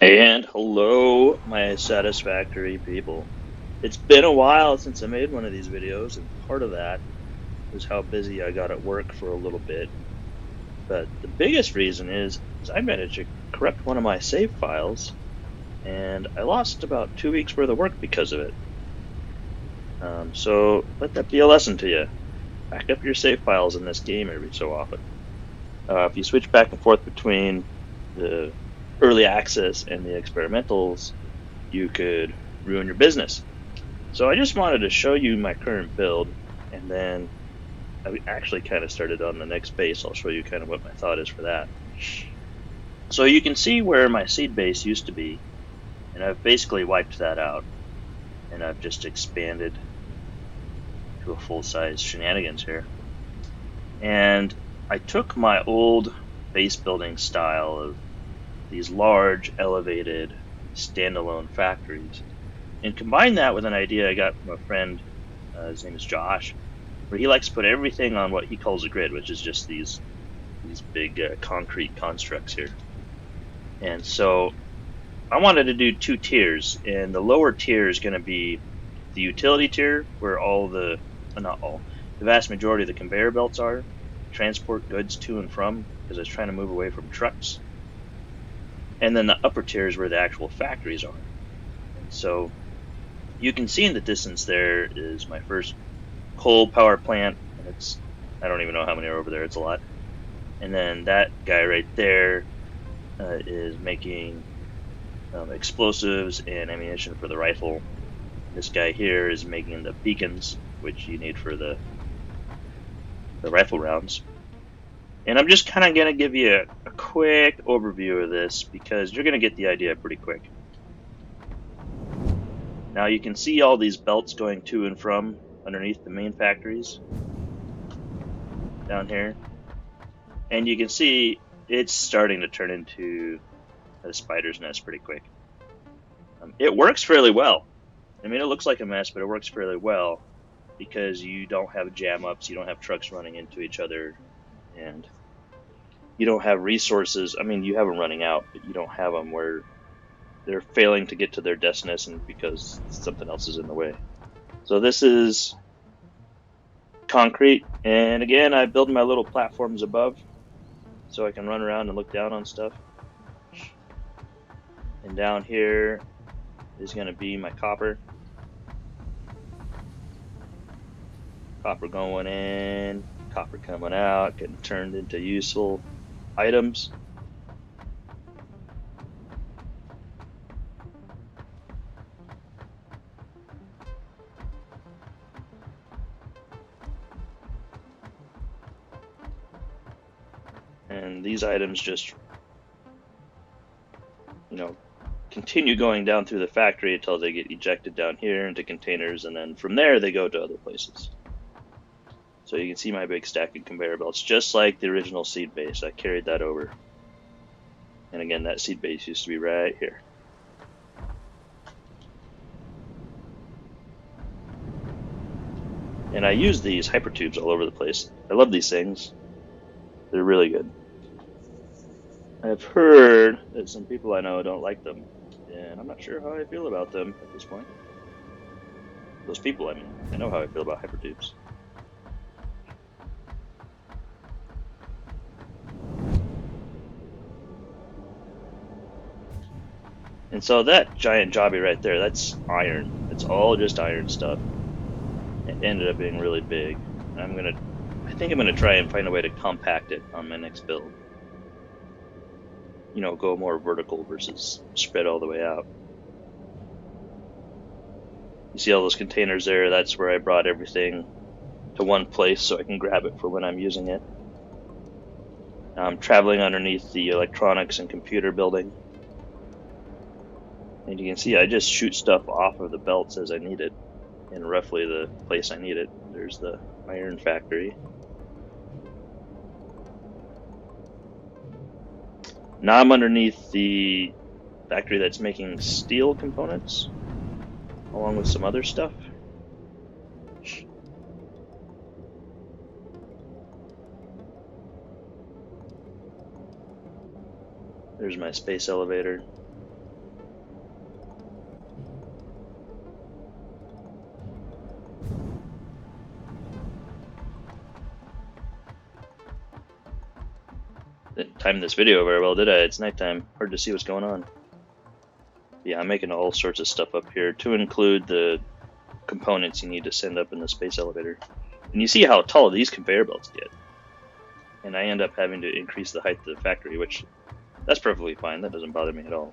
And hello, my Satisfactory people. It's been a while since I made one of these videos, and part of that was how busy I got at work for a little bit. But the biggest reason is I managed to corrupt one of my save files, and I lost about 2 weeks worth of work because of it. So let that be a lesson to you. Back up your save files in this game every so often. If you switch back and forth between the early access and the experimentals, you could ruin your business. So I just wanted to show you my current build, and then I actually kind of started on the next base. I'll show you kind of what my thought is for that. So you can see where my seed base used to be, and I've basically wiped that out, and I've just expanded to a full-size shenanigans here. And I took my old base building style of these large, elevated, standalone factories, and combined that with an idea I got from a friend, his name is Josh, where he likes to put everything on what he calls a grid, which is just these big concrete constructs here. And so I wanted to do two tiers, and the lower tier is going to be the utility tier, where not all, the vast majority of the conveyor belts are, transport goods to and from, because I was trying to move away from trucks. And then the upper tier is where the actual factories are. And so you can see in the distance there is my first coal power plant, and I don't even know how many are over there, it's a lot. And then that guy right there is making explosives and ammunition for the rifle. This guy here is making the beacons, which you need for the rifle rounds. And I'm just kind of going to give you a quick overview of this because you're going to get the idea pretty quick. Now you can see all these belts going to and from underneath the main factories down here. And you can see it's starting to turn into a spider's nest pretty quick. It works fairly well. I mean, it looks like a mess, but it works fairly well because you don't have jam-ups, you don't have trucks running into each other, and you don't have resources. I mean, you have them running out, but you don't have them where they're failing to get to their destination because something else is in the way. So this is concrete, and again, I build my little platforms above so I can run around and look down on stuff. And down here is going to be my copper. Copper going in, copper coming out, getting turned into useful items. And these items just, continue going down through the factory until they get ejected down here into containers, and then from there they go to other places. So you can see my big stack of conveyor belts, just like the original seed base. I carried that over. And again, that seed base used to be right here. And I use these hypertubes all over the place. I love these things. They're really good. I've heard that some people I know don't like them, and I'm not sure how I feel about them at this point. Those people, I mean. I know how I feel about hypertubes. And so that giant jobby right there, that's iron. It's all just iron stuff. It ended up being really big. I think I'm gonna try and find a way to compact it on my next build. Go more vertical versus spread all the way out. You see all those containers there? That's where I brought everything to one place so I can grab it for when I'm using it. I'm traveling underneath the electronics and computer building. And you can see I just shoot stuff off of the belts as I need it, in roughly the place I need it. There's the iron factory. Now I'm underneath the factory that's making steel components, along with some other stuff. There's my space elevator. time this video very well, did I? It's nighttime. Hard to see what's going on. Yeah, I'm making all sorts of stuff up here to include the components you need to send up in the space elevator. And you see how tall these conveyor belts get. And I end up having to increase the height of the factory, which that's perfectly fine. That doesn't bother me at all.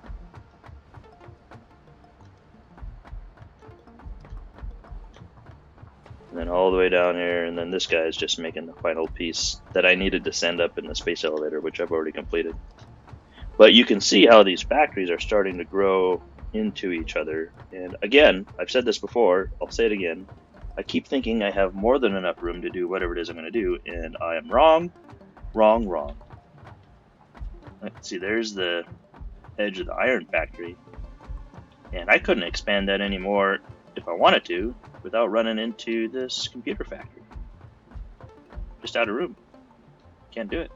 And then all the way down here, and then this guy is just making the final piece that I needed to send up in the space elevator, which I've already completed. But you can see how these factories are starting to grow into each other. And again, I've said this before, I'll say it again. I keep thinking I have more than enough room to do whatever it is I'm going to do, and I am wrong, wrong, wrong. Let's see, there's the edge of the iron factory. And I couldn't expand that anymore if I wanted to without running into this computer factory. Just out of room. Can't do it.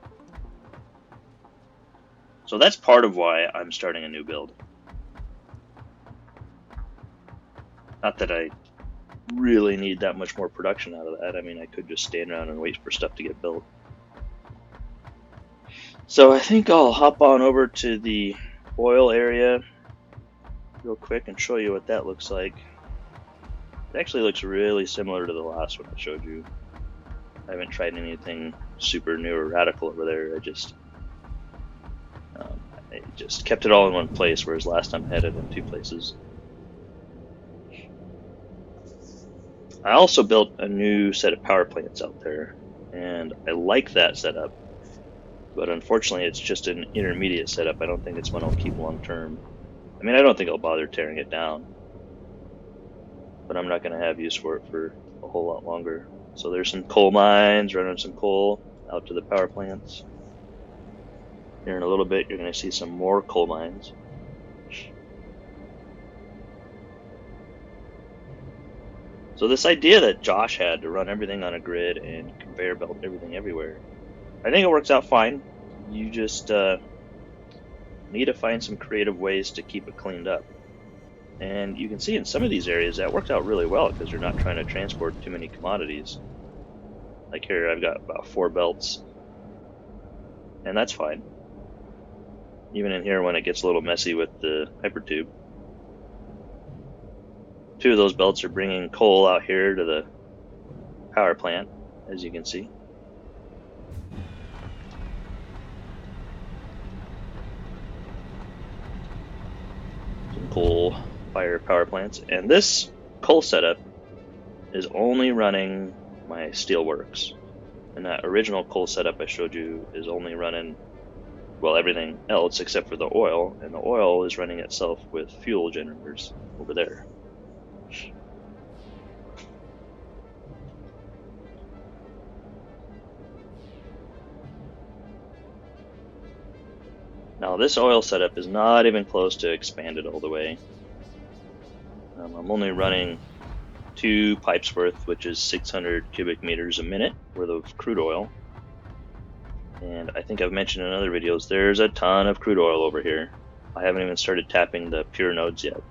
So that's part of why I'm starting a new build. Not that I really need that much more production out of that. I mean, I could just stand around and wait for stuff to get built. So I think I'll hop on over to the oil area real quick and show you what that looks like. It actually looks really similar to the last one I showed you. I haven't tried anything super new or radical over there. I just kept it all in one place, whereas last time I had it in two places. I also built a new set of power plants out there, and I like that setup, but unfortunately it's just an intermediate setup. I don't think it's one I'll keep long term. I mean, I don't think I'll bother tearing it down, but I'm not going to have use for it for a whole lot longer. So there's some coal mines, running some coal out to the power plants. Here in a little bit, you're going to see some more coal mines. So this idea that Josh had to run everything on a grid and conveyor belt everything everywhere, I think it works out fine. You just need to find some creative ways to keep it cleaned up. And you can see in some of these areas that worked out really well because you're not trying to transport too many commodities. Like here, I've got about 4 belts, and that's fine. Even in here when it gets a little messy with the hypertube. 2 of those belts are bringing coal out here to the power plant, as you can see. Some coal-fired power plants. And this coal setup is only running my steelworks. And that original coal setup I showed you is only running, well, everything else except for the oil. And the oil is running itself with fuel generators over there. Now this oil setup is not even close to expanded all the way. I'm only running 2 pipes worth, which is 600 cubic meters a minute worth of crude oil. And I think I've mentioned in other videos, there's a ton of crude oil over here. I haven't even started tapping the pure nodes yet.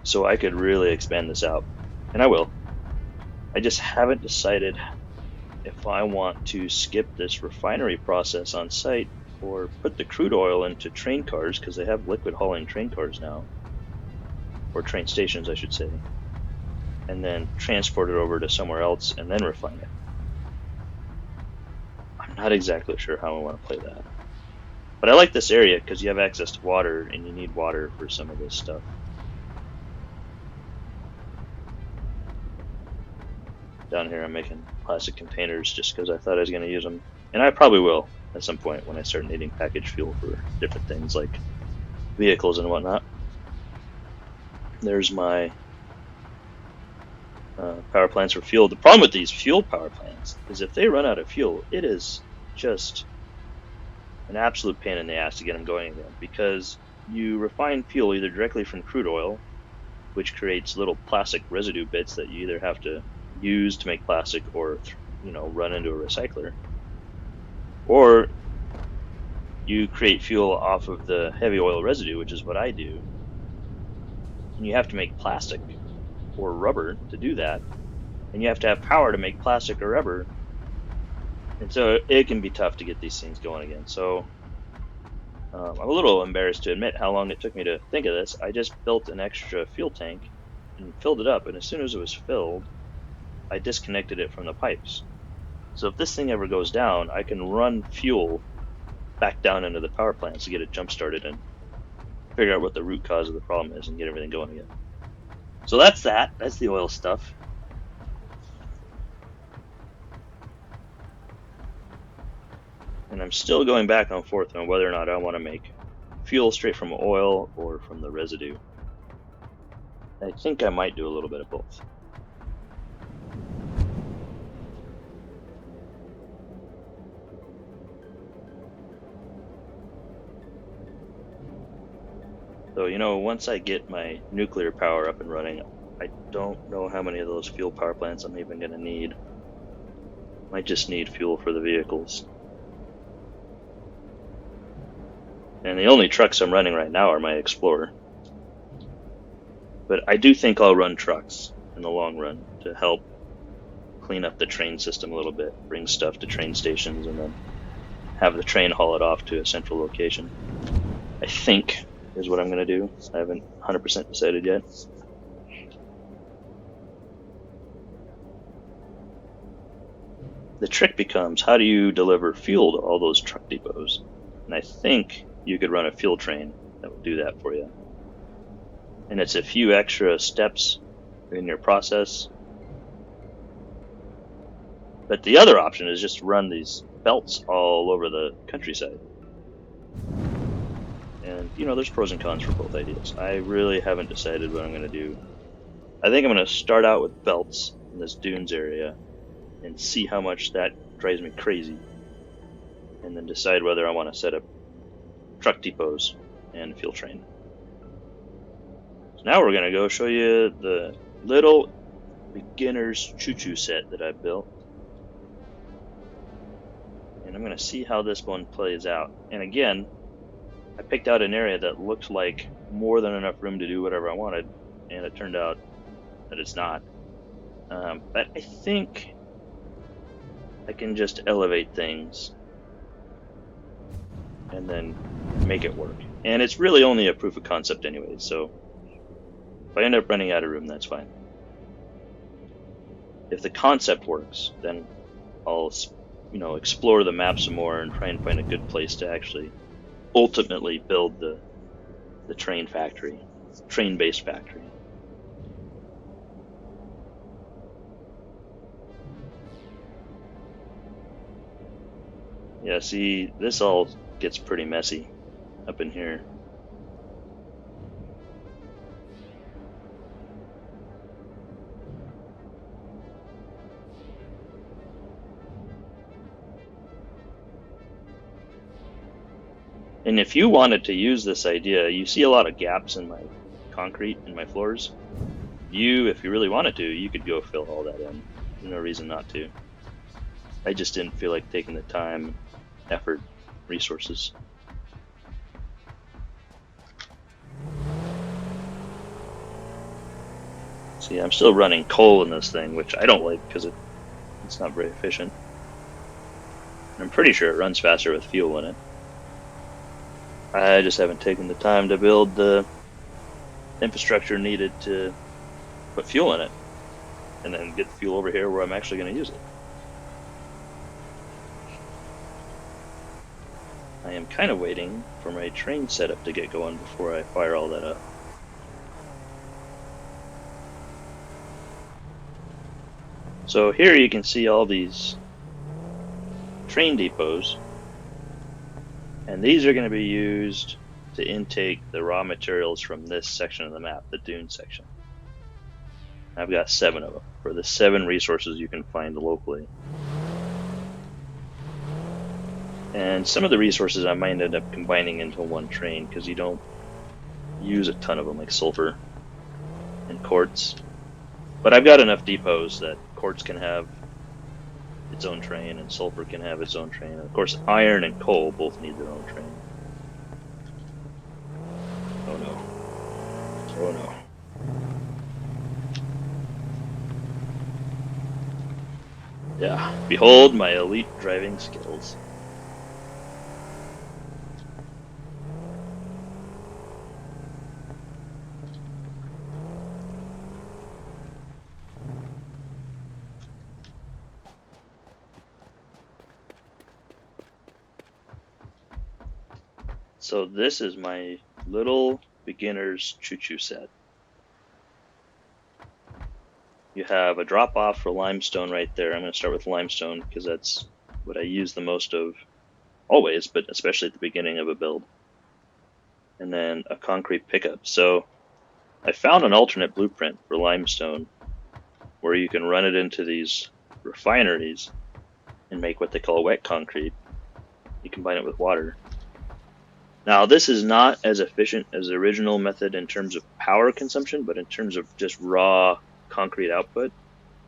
So I could really expand this out, and I will. I just haven't decided if I want to skip this refinery process on site or put the crude oil into train cars, because they have liquid hauling train cars now, or train stations I should say, and then transport it over to somewhere else and then refine it. I'm not exactly sure how I want to play that. But I like this area because you have access to water, and you need water for some of this stuff. Down here I'm making plastic containers just because I thought I was going to use them. And I probably will at some point when I start needing packaged fuel for different things like vehicles and whatnot. There's my power plants for fuel. The problem with these fuel power plants is if they run out of fuel, it is just an absolute pain in the ass to get them going again, because you refine fuel either directly from crude oil, which creates little plastic residue bits that you either have to use to make plastic or run into a recycler, or you create fuel off of the heavy oil residue, which is what I do, and you have to make plastic or rubber to do that, and you have to have power to make plastic or rubber, And so it can be tough to get these things going again. So I'm a little embarrassed to admit how long it took me to think of this. I just built an extra fuel tank and filled it up, and as soon as it was filled, I disconnected it from the pipes. So if this thing ever goes down, I can run fuel back down into the power plants to get it jump started and figure out what the root cause of the problem is and get everything going again. So that's that. That's the oil stuff. And I'm still going back and forth on whether or not I want to make fuel straight from oil or from the residue. I think I might do a little bit of both. So, you know, once I get my nuclear power up and running, I don't know how many of those fuel power plants I'm even going to need. Might just need fuel for the vehicles. And the only trucks I'm running right now are my Explorer. But I do think I'll run trucks in the long run to help clean up the train system a little bit, bring stuff to train stations, and then have the train haul it off to a central location. I think is what I'm going to do. I haven't 100% decided yet. The trick becomes, how do you deliver fuel to all those truck depots? And I think you could run a fuel train that would do that for you. And it's a few extra steps in your process. But the other option is just run these belts all over the countryside. And, you know, there's pros and cons for both ideas. I really haven't decided what I'm going to do. I think I'm going to start out with belts in this dunes area and see how much that drives me crazy. And then decide whether I want to set up truck depots and a fuel train. So now we're going to go show you the little beginner's choo-choo set that I built. And I'm going to see how this one plays out. And again, I picked out an area that looked like more than enough room to do whatever I wanted, and it turned out that it's not. But I think I can just elevate things and then make it work. And it's really only a proof of concept anyway, so if I end up running out of room, that's fine. If the concept works, then I'll, you know, explore the map some more and try and find a good place to actually ultimately build the train factory, train-based factory. Yeah, see, this all gets pretty messy up in here. And if you wanted to use this idea, you see a lot of gaps in my concrete in my floors. If you really wanted to, you could go fill all that in. There's no reason not to. I just didn't feel like taking the time, effort, resources. See, I'm still running coal in this thing, which I don't like because it's not very efficient. I'm pretty sure it runs faster with fuel in it. I just haven't taken the time to build the infrastructure needed to put fuel in it and then get the fuel over here where I'm actually going to use it. I am kind of waiting for my train setup to get going before I fire all that up. So here you can see all these train depots, and these are going to be used to intake the raw materials from this section of the map, the dune section. I've got 7 of them for the 7 resources you can find locally. And some of the resources I might end up combining into one train because you don't use a ton of them, like sulfur and quartz. But I've got enough depots that quartz can have its own train and sulfur can have its own train. And of course, iron and coal both need their own train. Oh no. Oh no. Yeah, behold my elite driving skills. So this is my little beginner's choo-choo set. You have a drop off for limestone right there. I'm going to start with limestone because that's what I use the most of always, but especially at the beginning of a build. And then a concrete pickup. So I found an alternate blueprint for limestone where you can run it into these refineries and make what they call wet concrete. You combine it with water. Now, this is not as efficient as the original method in terms of power consumption, but in terms of just raw concrete output,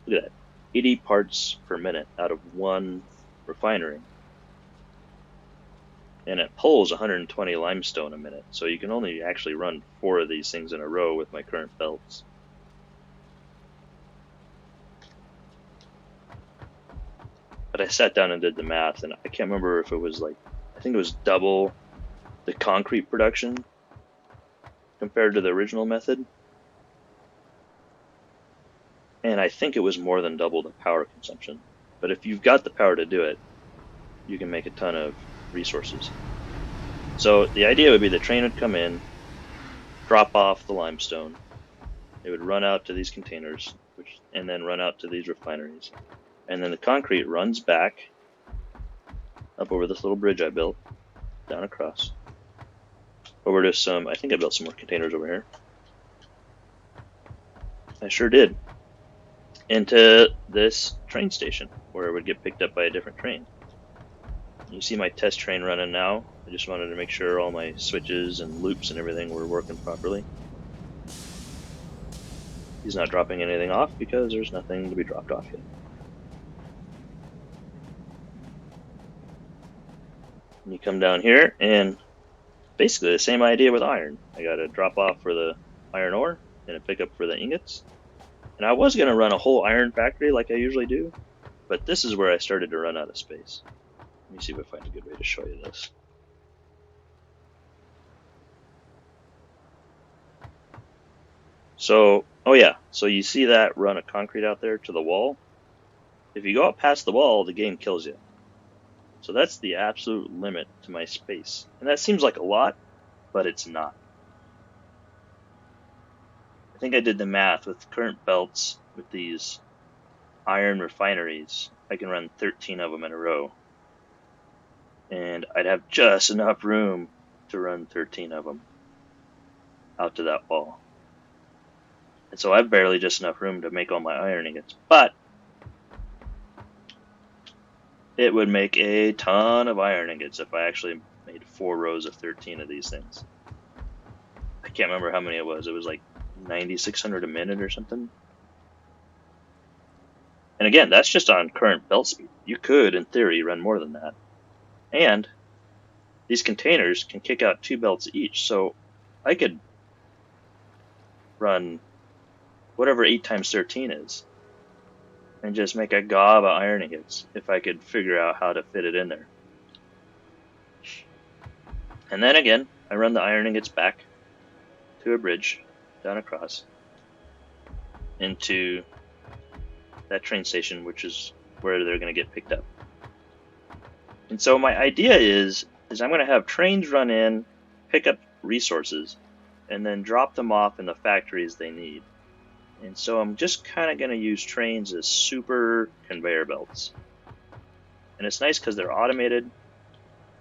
look at that, 80 parts per minute out of one refinery. And it pulls 120 limestone a minute, so you can only actually run 4 of these things in a row with my current belts. But I sat down and did the math, and I can't remember if it was like, I think it was double the concrete production compared to the original method. And I think it was more than double the power consumption. But if you've got the power to do it, you can make a ton of resources. So the idea would be the train would come in, drop off the limestone, it would run out to these containers, and then run out to these refineries. And then the concrete runs back up over this little bridge I built, down across, over to some, I think I built some more containers over here. I sure did. Into this train station, where it would get picked up by a different train. You see my test train running now. I just wanted to make sure all my switches and loops and everything were working properly. He's not dropping anything off because there's nothing to be dropped off yet. And you come down here and basically the same idea with iron. I got a drop off for the iron ore and a pickup for the ingots. And I was going to run a whole iron factory like I usually do, but this is where I started to run out of space. Let me see if I find a good way to show you this. So, oh yeah, so you see that run of concrete out there to the wall? If you go up past the wall, the game kills you. So that's the absolute limit to my space. And that seems like a lot, but it's not. I think I did the math with current belts with these iron refineries. I can run 13 of them in a row. And I'd have just enough room to run 13 of them out to that wall. And so I've barely just enough room to make all my iron ingots. But it would make a ton of iron ingots if I actually made 4 rows of 13 of these things. I can't remember how many it was. It was like 9,600 a minute or something. And again, that's just on current belt speed. You could, in theory, run more than that. And these containers can kick out 2 belts each. So I could run whatever 8 times 13 is and just make a gob of iron ingots if I could figure out how to fit it in there. And then again, I run the iron ingots back to a bridge down across into that train station, which is where they're going to get picked up. And so my idea is I'm going to have trains run in, pick up resources, and then drop them off in the factories they need. And so I'm just kind of going to use trains as super conveyor belts. And it's nice because they're automated.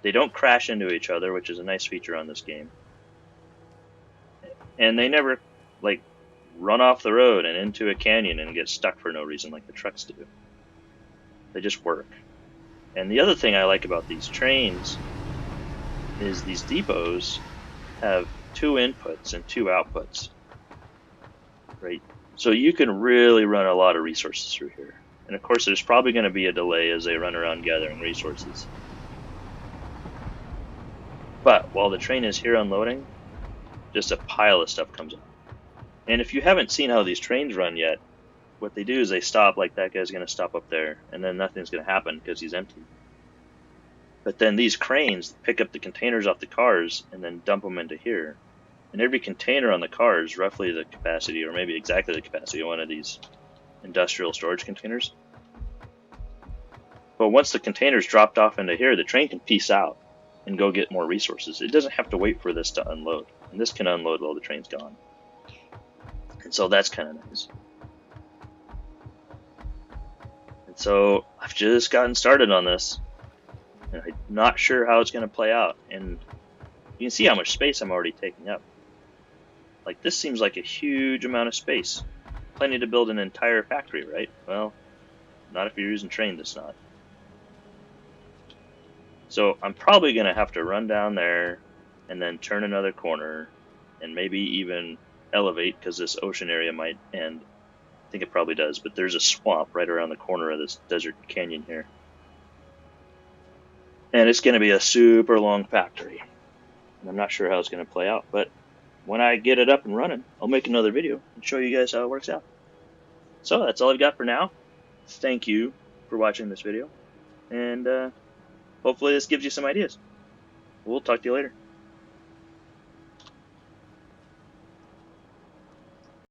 They don't crash into each other, which is a nice feature on this game. And they never, like, run off the road and into a canyon and get stuck for no reason like the trucks do. They just work. And the other thing I like about these trains is these depots have 2 inputs and 2 outputs, right? So you can really run a lot of resources through here. And of course, there's probably going to be a delay as they run around gathering resources. But while the train is here unloading, just a pile of stuff comes up. And if you haven't seen how these trains run yet, what they do is they stop, like that guy's going to stop up there, and then nothing's going to happen because he's empty. But then these cranes pick up the containers off the cars and then dump them into here. And every container on the car is roughly the capacity, or maybe exactly the capacity of one of these industrial storage containers. But once the container's dropped off into here, the train can peace out and go get more resources. It doesn't have to wait for this to unload. And this can unload while the train's gone. And so that's kind of nice. And so I've just gotten started on this. And I'm not sure how it's going to play out. And you can see how much space I'm already taking up. Like, this seems like a huge amount of space. Plenty to build an entire factory, right? Well, not if you're using trains, it's not. So I'm probably going to have to run down there and then turn another corner and maybe even elevate because this ocean area might end. I think it probably does, but there's a swamp right around the corner of this desert canyon here. And it's going to be a super long factory. And I'm not sure how it's going to play out, but when I get it up and running, I'll make another video and show you guys how it works out. So that's all I've got for now. Thank you for watching this video, and hopefully this gives you some ideas. We'll talk to you later.